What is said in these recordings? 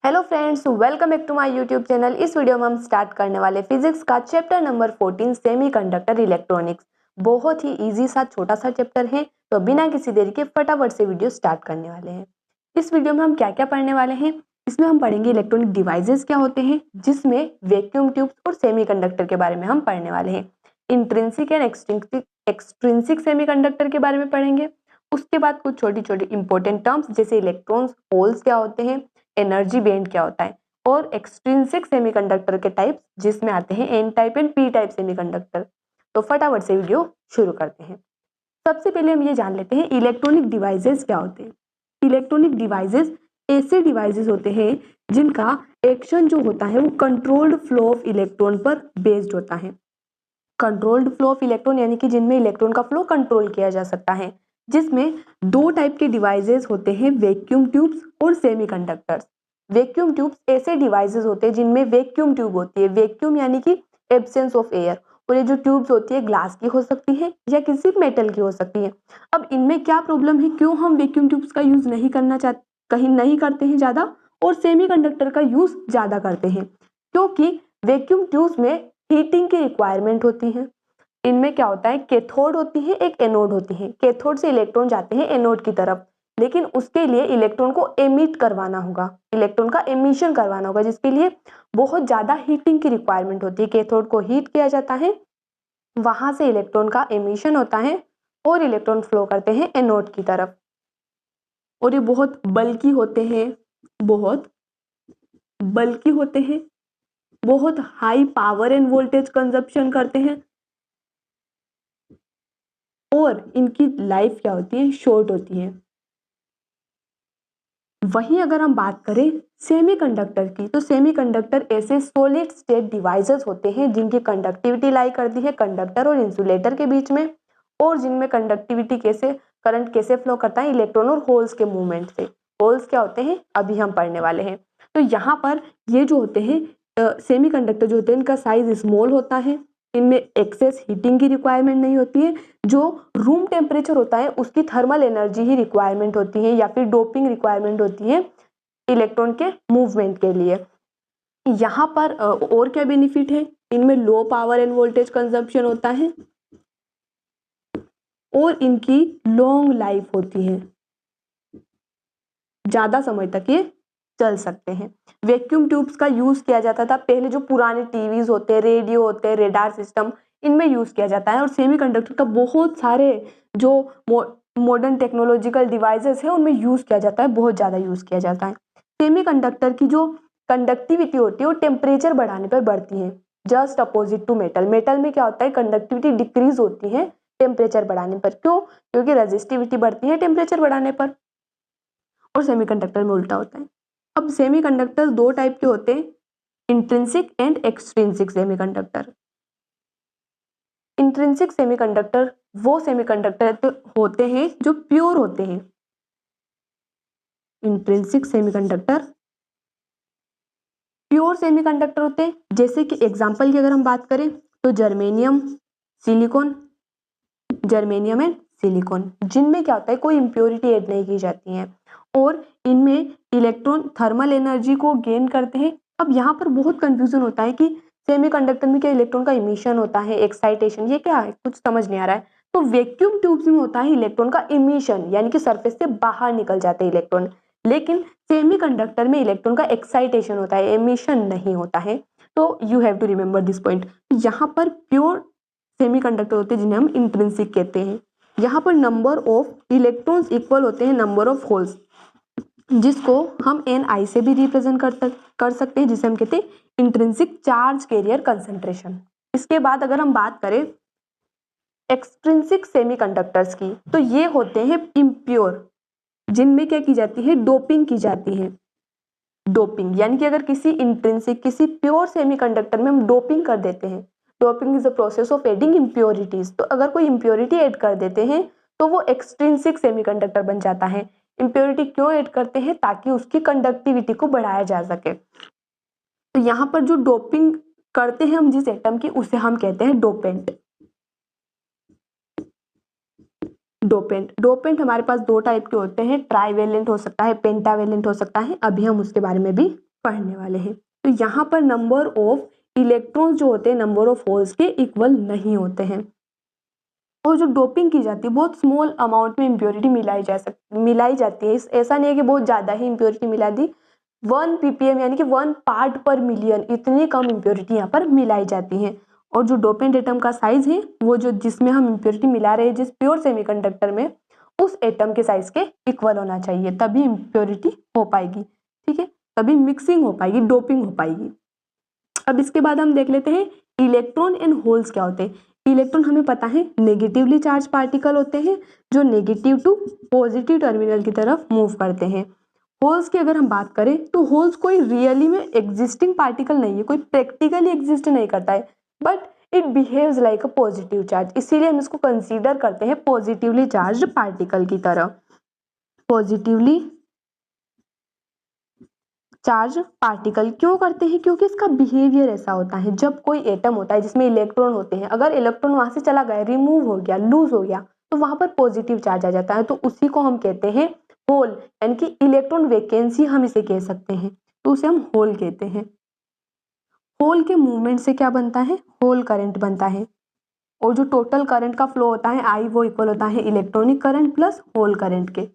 Hello friends, welcome back to my YouTube channel. इस video में हम स्टार्ट करने वाले फिजिक्स का चैप्टर नंबर 14 सेमीकंडक्टर इलेक्ट्रॉनिक्स। बहुत ही इजी सा छोटा सा चैप्टर है, तो बिना किसी देरी के फटाफट से वीडियो स्टार्ट करने वाले हैं। इस वीडियो में हम क्या क्या पढ़ने वाले हैं, इसमें हम पढ़ेंगे इलेक्ट्रॉनिक डिवाइसेस क्या होते हैं, जिसमें वैक्यूम ट्यूब्स और सेमीकंडक्टर के बारे में हम पढ़ने वाले हैं। इंट्रिंसिक एंड एक्सट्रिंसिक सेमीकंडक्टर के बारे में पढ़ेंगे। उसके बाद कुछ छोटी छोटी इंपॉर्टेंट टर्म्स जैसे इलेक्ट्रॉन्स, होल्स क्या होते हैं, एनर्जी बैंड क्या होता है, और एक्सट्रिंसिक सेमीकंडक्टर के टाइप जिसमें आते हैं N type and P type semiconductor. तो फटाफट से वीडियो शुरू करते हैं। सबसे पहले हम ये जान लेते हैं इलेक्ट्रॉनिक डिवाइसेस क्या होते हैं। इलेक्ट्रॉनिक डिवाइसेस ऐसे डिवाइसेस होते हैं जिनका एक्शन जो होता है वो कंट्रोल्ड फ्लो ऑफ इलेक्ट्रॉन पर बेस्ड होता है। कंट्रोल्ड फ्लो ऑफ इलेक्ट्रॉन यानी कि जिनमें इलेक्ट्रॉन का फ्लो कंट्रोल किया जा सकता है, जिसमें दो टाइप के डिवाइसेस होते हैं, वैक्यूम ट्यूब्स और सेमीकंडक्टर्स। वैक्यूम ट्यूब्स ऐसे डिवाइसेस होते हैं जिनमें वैक्यूम ट्यूब होती है। वैक्यूम यानी कि एब्सेंस ऑफ एयर। और ये जो ट्यूब्स होती है ग्लास की हो सकती है या किसी मेटल की हो सकती है। अब इनमें क्या प्रॉब्लम है, क्यों हम वैक्यूम ट्यूब्स का यूज नहीं करना चाहते, कहीं नहीं करते हैं ज्यादा, और सेमीकंडक्टर का यूज ज्यादा करते हैं? क्योंकि वैक्यूम ट्यूब्स में हीटिंग की रिक्वायरमेंट होती है। इनमें क्या होता है, कैथोड होती है, एक एनोड होती है। कैथोड से इलेक्ट्रॉन जाते हैं एनोड की तरफ, लेकिन उसके लिए इलेक्ट्रॉन को एमिट करवाना होगा, इलेक्ट्रॉन का एमिशन करवाना होगा, जिसके लिए बहुत ज्यादा हीटिंग की रिक्वायरमेंट होती है। कैथोड को हीट किया जाता है, वहां से इलेक्ट्रॉन का एमिशन होता है और इलेक्ट्रॉन फ्लो करते हैं एनोड की तरफ। और ये बहुत बल्की होते हैं, बहुत बल्की होते हैं, बहुत high power end voltage consumption करते हैं, और इनकी लाइफ क्या होती है, शॉर्ट होती है। वहीं अगर हम बात करें सेमीकंडक्टर की, तो सेमीकंडक्टर ऐसे सॉलिड स्टेट डिवाइसेस होते हैं जिनकी कंडक्टिविटी लाई करती है कंडक्टर और इंसुलेटर के बीच में, और जिनमें कंडक्टिविटी कैसे, करंट कैसे फ्लो करता है, इलेक्ट्रॉन और होल्स के मूवमेंट से। होल्स क्या होते हैं अभी हम पढ़ने वाले हैं। तो यहाँ पर ये जो होते हैं सेमीकंडक्टर जो होते हैं, इनका साइज स्मॉल होता है, इनमें एक्सेस हीटिंग की रिक्वायरमेंट नहीं होती है। जो रूम टेम्परेचर होता है उसकी थर्मल एनर्जी ही रिक्वायरमेंट होती है, या फिर डोपिंग रिक्वायरमेंट होती है इलेक्ट्रॉन के मूवमेंट के लिए। यहाँ पर और क्या बेनिफिट है, इनमें low power end voltage consumption होता है, और इनकी लॉन्ग लाइफ होती है, ज्यादा समय तक ये चल सकते हैं। वैक्यूम ट्यूब्स का यूज किया जाता था पहले, जो पुराने टीवीज होते हैं, रेडियो होते हैं, रेडार सिस्टम, इनमें यूज किया जाता है। और सेमीकंडक्टर का बहुत सारे जो मॉडर्न टेक्नोलॉजिकल डिवाइसेस है उनमें यूज किया जाता है, बहुत ज्यादा यूज किया जाता है। सेमीकंडक्टर की जो कंडक्टिविटी होती है वो टेम्परेचर बढ़ाने पर बढ़ती है, just opposite to metal. Metal में क्या होता है, कंडक्टिविटी डिक्रीज होती है टेम्परेचर बढ़ाने पर। क्यों? क्योंकि रेजिस्टिविटी बढ़ती है टेम्परेचर बढ़ाने पर, और सेमीकंडक्टर में उल्टा होता है। अब सेमीकंडक्टर दो टाइप के होते हैं, intrinsic and extrinsic semiconductor. Intrinsic semiconductor वो सेमीकंडक्टर होते हैं जो प्योर होते हैं। इंट्रिंसिक सेमीकंडक्टर प्योर सेमीकंडक्टर होते हैं, जैसे कि एग्जांपल की अगर हम बात करें तो germanium, silicon, germanium and silicon, जिनमें क्या होता है कोई इंप्योरिटी ऐड नहीं की जाती है, और इनमें इलेक्ट्रॉन थर्मल एनर्जी को गेन करते हैं। अब यहाँ पर बहुत कंफ्यूजन होता है कि सेमीकंडक्टर में क्या इलेक्ट्रॉन का इमिशन होता है, एक्साइटेशन, ये क्या है, कुछ समझ नहीं आ रहा है। तो वैक्यूम ट्यूब्स में होता है इलेक्ट्रॉन का इमिशन, यानी कि सरफेस से बाहर निकल जाते हैं इलेक्ट्रॉन, लेकिन सेमीकंडक्टर में इलेक्ट्रॉन का एक्साइटेशन होता है, एमिशन नहीं होता है। तो you have to remember this point. यहाँ पर प्योर सेमीकंडक्टर होते हैं जिन्हें हम इंट्रिंसिक कहते हैं। यहाँ पर नंबर ऑफ इलेक्ट्रॉन्स इक्वल होते हैं नंबर ऑफ होल्स, जिसको हम Ni से भी रिप्रेजेंट कर सकते हैं, जिसे हम कहते हैं इंट्रिंसिक चार्ज कैरियर कंसंट्रेशन। इसके बाद अगर हम बात करें एक्सट्रिंसिक सेमीकंडक्टर्स की, तो ये होते हैं इम्प्योर, जिनमें क्या की जाती है, डोपिंग की जाती है। डोपिंग यानी कि अगर किसी इंट्रिंसिक, किसी प्योर सेमीकंडक्टर में हम डोपिंग कर देते हैं, doping is a process of adding impurities, तो अगर कोई इम्प्योरिटी ऐड कर देते हैं तो वो एक्सट्रिंसिक सेमीकंडक्टर बन जाता है। इम्प्योरिटी क्यों ऐड करते हैं? ताकि उसकी कंडक्टिविटी को बढ़ाया जा सके। तो यहाँ पर जो डोपिंग करते हैं हम जिस एटम की, उसे हम कहते हैं डोपेंट। डोपेंट हमारे पास दो टाइप के होते हैं, ट्राईवेलेंट हो सकता है, पेंटावेलेंट हो सकता है, अभी हम उसके बारे में भी पढ़ने वाले हैं। तो यहाँ पर नंबर ऑफ इलेक्ट्रॉन्स जो होते हैं नंबर ऑफ होल्स के इक्वल नहीं होते हैं। और जो डोपिंग की जाती है बहुत स्मॉल अमाउंट में इम्प्योरिटी मिलाई जाती है। ऐसा नहीं है कि बहुत ज़्यादा ही इम्प्योरिटी मिला दी, 1 ppm यानी कि 1 पार्ट पर मिलियन, इतनी कम इम्प्योरिटी यहाँ पर मिलाई जाती है। और जो डोपेंट एटम का साइज है वो जो जिसमें हम इम्प्योरिटी मिला रहे हैं जिस प्योर सेमीकंडक्टर में, उस एटम के साइज के इक्वल होना चाहिए, तभी इम्प्योरिटी हो पाएगी। ठीक है, तभी मिक्सिंग हो पाएगी, डोपिंग हो पाएगी। अब इसके बाद हम देख लेते हैं इलेक्ट्रॉन एंड होल्स क्या होते हैं। इलेक्ट्रॉन हमें पता है नेगेटिवली चार्ज पार्टिकल होते हैं जो नेगेटिव टू पॉजिटिव टर्मिनल की तरफ मूव करते हैं। होल्स की अगर हम बात करें तो होल्स कोई रियली में एग्जिस्टिंग पार्टिकल नहीं है, कोई प्रैक्टिकली एग्जिस्ट नहीं करता है, but it behaves like a positive charge, इसीलिए हम इसको कंसीडर करते हैं पॉजिटिवली चार्ज पार्टिकल की तरह। पॉजिटिवली चार्ज पार्टिकल क्यों करते हैं? क्योंकि इसका बिहेवियर ऐसा होता है, जब कोई एटम होता है जिसमें इलेक्ट्रॉन होते हैं, अगर इलेक्ट्रॉन वहां से चला गया, रिमूव हो गया, लूज हो गया, तो वहां पर पॉजिटिव चार्ज आ जाता है, तो उसी को हम कहते हैं होल, यानी कि इलेक्ट्रॉन वैकेंसी हम इसे कह सकते हैं, तो उसे हम होल कहते हैं। होल के मूवमेंट से क्या बनता है? होल करंट बनता है। और जो टोटल करंट का फ्लो होता है आई, वो इक्वल होता है electronic current plus hole current के।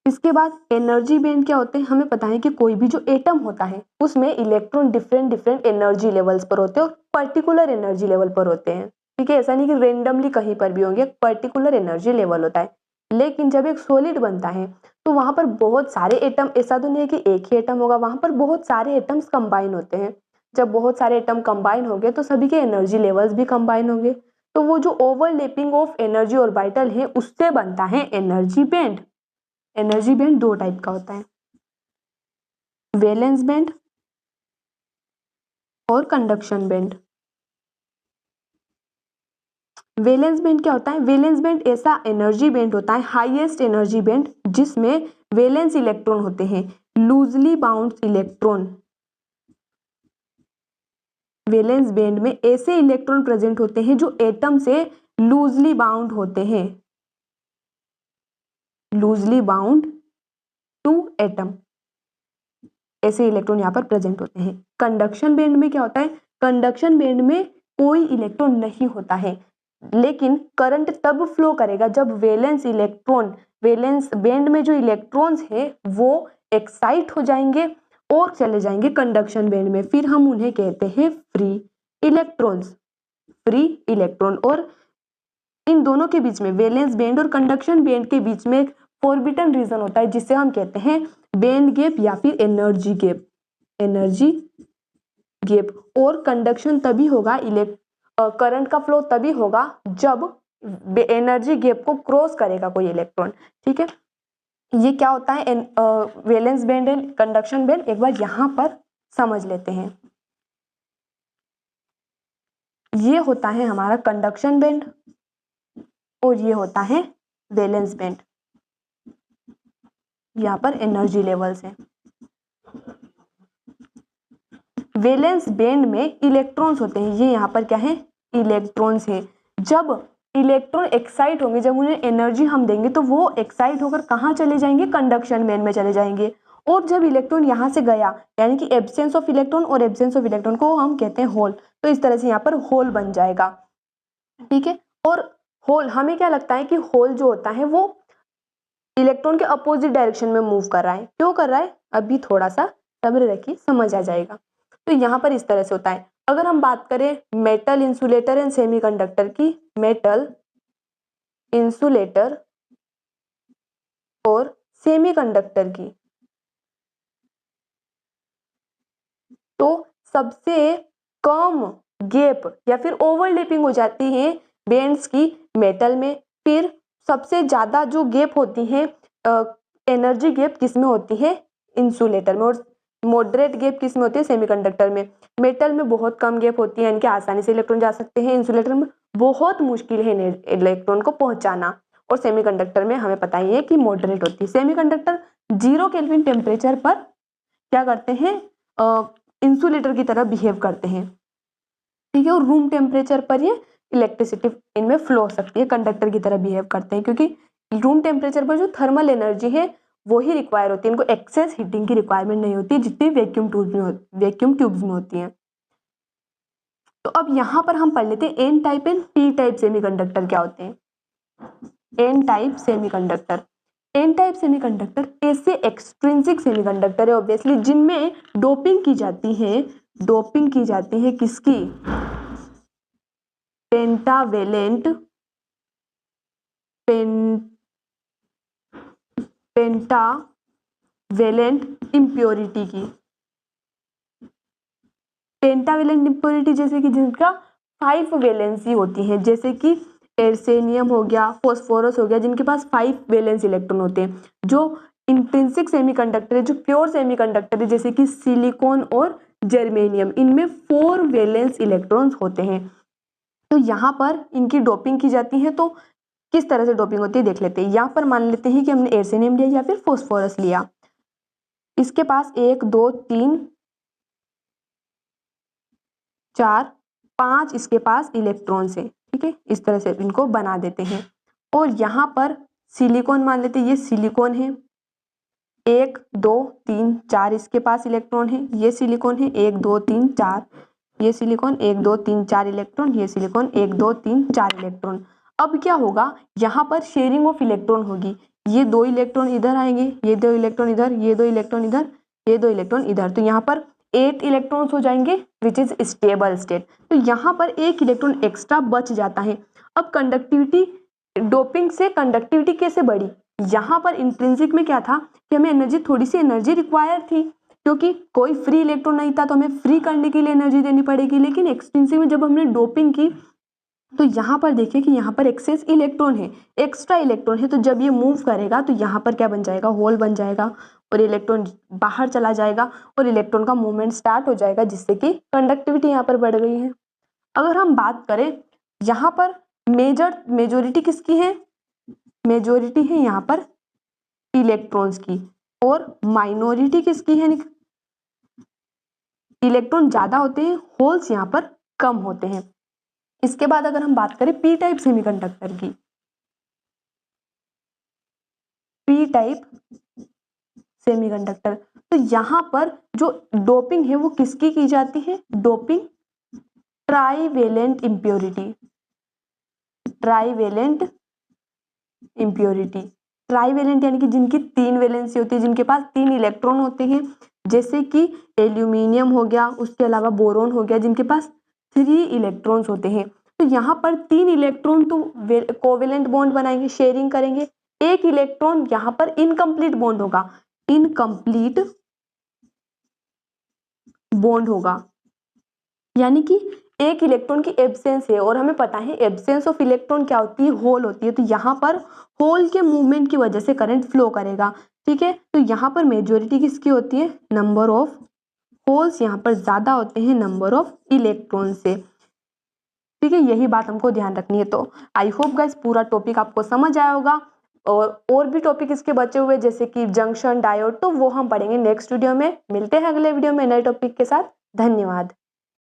इसके बाद एनर्जी बैंड क्या होते हैं? हमें पता है कि कोई भी जो एटम होता है उसमें electron different different energy levels पर होते हैं और पर्टिकुलर एनर्जी लेवल पर होते हैं। ठीक है, ऐसा नहीं कि रेंडमली कहीं पर भी होंगे, पर्टिकुलर एनर्जी लेवल होता है। लेकिन जब एक सॉलिड बनता है तो वहां पर बहुत सारे एटम, ऐसा तो नहीं है कि एक ही एटम होगा, वहां पर बहुत सारे एटम्स कंबाइन होते हैं। जब बहुत सारे एटम कंबाइन होंगे तो सभी के एनर्जी लेवल्स भी कंबाइन होंगे, तो वो जो ओवरलैपिंग ऑफ एनर्जी ऑर्बिटल है उससे बनता है एनर्जी बैंड। एनर्जी बैंड दो टाइप का होता है, वैलेंस बैंड और कंडक्शन बैंड। वैलेंस बैंड क्या होता है? वैलेंस बैंड ऐसा एनर्जी बैंड होता है, हाईएस्ट एनर्जी बैंड, जिसमें वैलेंस इलेक्ट्रॉन होते हैं, loosely bound electron. Valence band में ऐसे इलेक्ट्रॉन प्रेजेंट होते हैं जो एटम से लूजली बाउंड होते हैं, लूजली बाउंड टू एटम, ऐसे इलेक्ट्रॉन यहाँ पर प्रेजेंट होते हैं। कंडक्शन बैंड में क्या होता है? कंडक्शन बैंड में कोई इलेक्ट्रॉन नहीं होता है, लेकिन करंट तब फ्लो करेगा जब वैलेंस इलेक्ट्रॉन, वैलेंस बैंड में जो इलेक्ट्रॉन्स है वो एक्साइट हो जाएंगे और चले जाएंगे कंडक्शन बैंड में, फिर हम उन्हें कहते हैं फ्री इलेक्ट्रॉन्स, फ्री इलेक्ट्रॉन। और इन दोनों के बीच में, वैलेंस बैंड और कंडक्शन बैंड के बीच में एक फॉरबिडन रीजन होता है जिसे हम कहते हैं बैंड गैप या फिर एनर्जी गैप, एनर्जी गैप। और कंडक्शन तभी होगा, करंट का फ्लो तभी होगा जब एनर्जी गैप को क्रॉस करेगा कोई इलेक्ट्रॉन। ठीक है, ये क्या होता है valence band and conduction band, एक बार यहां पर समझ लेते हैं। ये होता है हमारा कंडक्शन बैंड और ये होता है वैलेंस बैंड, यहाँ पर एनर्जी लेवल्स हैं। वैलेंस बैंड में इलेक्ट्रॉन्स होते हैं, ये यहाँ पर क्या है? इलेक्ट्रॉन्स हैं। जब इलेक्ट्रॉन एक्साइट होंगे, जब उन्हें एनर्जी हम देंगे तो वो एक्साइट होकर कहाँ चले जाएंगे? कंडक्शन बैंड में चले जाएंगे। और जब इलेक्ट्रॉन यहाँ से गया, यानी कि एब्सेंस ऑफ इलेक्ट्रॉन और एब्सेंस ऑफ इलेक्ट्रॉन को हम कहते हैं होल, तो इस तरह से यहाँ पर होल बन जाएगा। ठीक है, और होल, हमें क्या लगता है कि होल जो होता है वो इलेक्ट्रॉन के अपोजिट डायरेक्शन में मूव कर रहा है। क्यों कर रहा है? अभी थोड़ा सा सब्र रखिए, समझ आ जाएगा। तो यहाँ पर इस तरह से होता है। अगर हम बात करें मेटल इंसुलेटर एंड सेमीकंडक्टर की, मेटल इंसुलेटर और सेमीकंडक्टर की, तो सबसे कम गैप या फिर ओवरलैपिंग हो जाती है बैंड्स की मेटल में, फिर सबसे ज्यादा जो गैप होती है एनर्जी गैप किसमें होती है? इंसुलेटर में। और मॉडरेट गैप किसमें होती है? सेमीकंडक्टर में। मेटल में बहुत कम गैप होती है, यानी कि आसानी से इलेक्ट्रॉन जा सकते हैं। इंसुलेटर में बहुत मुश्किल है इलेक्ट्रॉन को पहुंचाना। और सेमीकंडक्टर में हमें पता ही है कि मॉडरेट होती है। सेमीकंडक्टर 0 केल्विन टेम्परेचर पर क्या करते हैं? इंसुलेटर की तरह बिहेव करते हैं। ठीक है, और रूम टेम्परेचर पर ये इलेक्ट्रिसिटी इनमें फ्लो हो सकती है, कंडक्टर की तरह बिहेव करते हैं, क्योंकि रूम टेम्परेचर पर जो थर्मल एनर्जी है वो ही रिक्वायर होती है, इनको एक्सेस हीटिंग की रिक्वायरमेंट नहीं होती जितनी वैक्यूम ट्यूब्स में होती है। तो अब यहाँ पर हम पढ़ लेते हैं N type and P type semiconductor क्या होते हैं। N type semiconductor, N type semiconductor ऐसे एक्सट्रिंसिक सेमीकंडक्टर है ऑब्वियसली जिनमें डोपिंग की जाती है, डोपिंग की जाती है किसकी, पेंटावेलेंट पेंटावेलेंट इम्प्योरिटी की, पेंटावेलेंट इम्प्योरिटी जैसे कि जिनका 5 वैलेंसी होती है, जैसे कि एर्सेनियम हो गया, फॉस्फोरस हो गया, जिनके पास 5 वैलेंस इलेक्ट्रॉन होते हैं। जो इंट्रिंसिक सेमीकंडक्टर है, जो प्योर सेमीकंडक्टर है, जैसे कि सिलिकॉन और जर्मेनियम, इनमें 4 वैलेंस इलेक्ट्रॉन्स होते हैं। तो यहाँ पर इनकी डोपिंग की जाती है। तो किस तरह से डोपिंग होती है देख लेते हैं। यहाँ पर मान लेते हैं कि हमने एर्सेनियम लिया या फिर फॉस्फोरस लिया, इसके पास 1 2 3 4 5 इसके पास इलेक्ट्रॉन्स है, ठीक है, इस तरह से इनको बना देते हैं। और यहाँ पर सिलिकॉन मान लेते हैं, ये सिलिकॉन है, 1 2 3 4 इसके पास इलेक्ट्रॉन है, ये सिलिकॉन है 1 2 3 4, ये सिलिकॉन 1 2 3 4 इलेक्ट्रॉन, ये सिलिकॉन 1 2 3 4 इलेक्ट्रॉन। अब क्या होगा, यहाँ पर शेयरिंग ऑफ इलेक्ट्रॉन होगी, ये 2 इलेक्ट्रॉन इधर आएंगे, ये 2 इलेक्ट्रॉन इधर, ये 2 इलेक्ट्रॉन इधर, ये 2 इलेक्ट्रॉन इधर, तो यहाँ पर 8 इलेक्ट्रॉन्स हो जाएंगे विच इज स्टेबल स्टेट। तो यहाँ पर 1 इलेक्ट्रॉन एक्स्ट्रा बच जाता है। अब कंडक्टिविटी, डोपिंग से कंडक्टिविटी कैसे बढ़ी, यहाँ पर इंट्रिंसिक में क्या था कि हमें एनर्जी, थोड़ी सी एनर्जी रिक्वायर थी क्योंकि कोई फ्री इलेक्ट्रॉन नहीं था, तो हमें फ्री करने के लिए एनर्जी देनी पड़ेगी। लेकिन एक्सट्रिंसिक में जब हमने डोपिंग की तो यहाँ पर देखिए कि यहाँ पर एक्सेस इलेक्ट्रॉन है, एक्स्ट्रा इलेक्ट्रॉन है, तो जब ये मूव करेगा तो यहाँ पर क्या बन जाएगा, होल बन जाएगा और इलेक्ट्रॉन बाहर चला जाएगा और इलेक्ट्रॉन का मूवमेंट स्टार्ट हो जाएगा, जिससे कि कंडक्टिविटी यहाँ पर बढ़ गई है। अगर हम बात करें यहाँ पर मेजोरिटी किसकी है, मेजोरिटी है यहाँ पर इलेक्ट्रॉन्स की, और माइनॉरिटी किसकी है, इलेक्ट्रॉन ज्यादा होते हैं, होल्स यहाँ पर कम होते हैं। इसके बाद अगर हम बात करें पी टाइप सेमीकंडक्टर की, पी टाइप सेमीकंडक्टर, तो यहाँ पर जो डोपिंग है वो किसकी की जाती है, doping trivalent impurity, trivalent impurity, trivalent यानी कि जिनकी 3 वैलेंसी होती है, जिनके पास 3 इलेक्ट्रॉन होते हैं, जैसे कि एल्यूमिनियम हो गया, उसके अलावा बोरोन हो गया, जिनके पास 3 इलेक्ट्रॉन्स होते हैं। तो यहाँ पर 3 इलेक्ट्रॉन तो कोवेलेंट बॉन्ड बनाएंगे, शेयरिंग करेंगे, 1 इलेक्ट्रॉन यहाँ पर इनकम्प्लीट बॉन्ड होगा, इनकम्प्लीट बॉन्ड होगा, यानी कि 1 इलेक्ट्रॉन की एब्सेंस है, और हमें पता है एब्सेंस ऑफ इलेक्ट्रॉन क्या होती है, होल होती है। तो यहाँ पर होल के मूवमेंट की वजह से करंट फ्लो करेगा, ठीक है। तो यहाँ पर मेजोरिटी किसकी होती है, नंबर ऑफ होल्स यहाँ पर ज्यादा होते हैं नंबर ऑफ इलेक्ट्रॉन से, ठीक है, यही बात हमको ध्यान रखनी है। तो आई होप गाइस पूरा टॉपिक आपको समझ आया होगा, और भी टॉपिक इसके बचे हुए जैसे कि जंक्शन, डायोड, तो वो हम पढ़ेंगे नेक्स्ट वीडियो में। मिलते हैं अगले वीडियो में नए टॉपिक के साथ। धन्यवाद।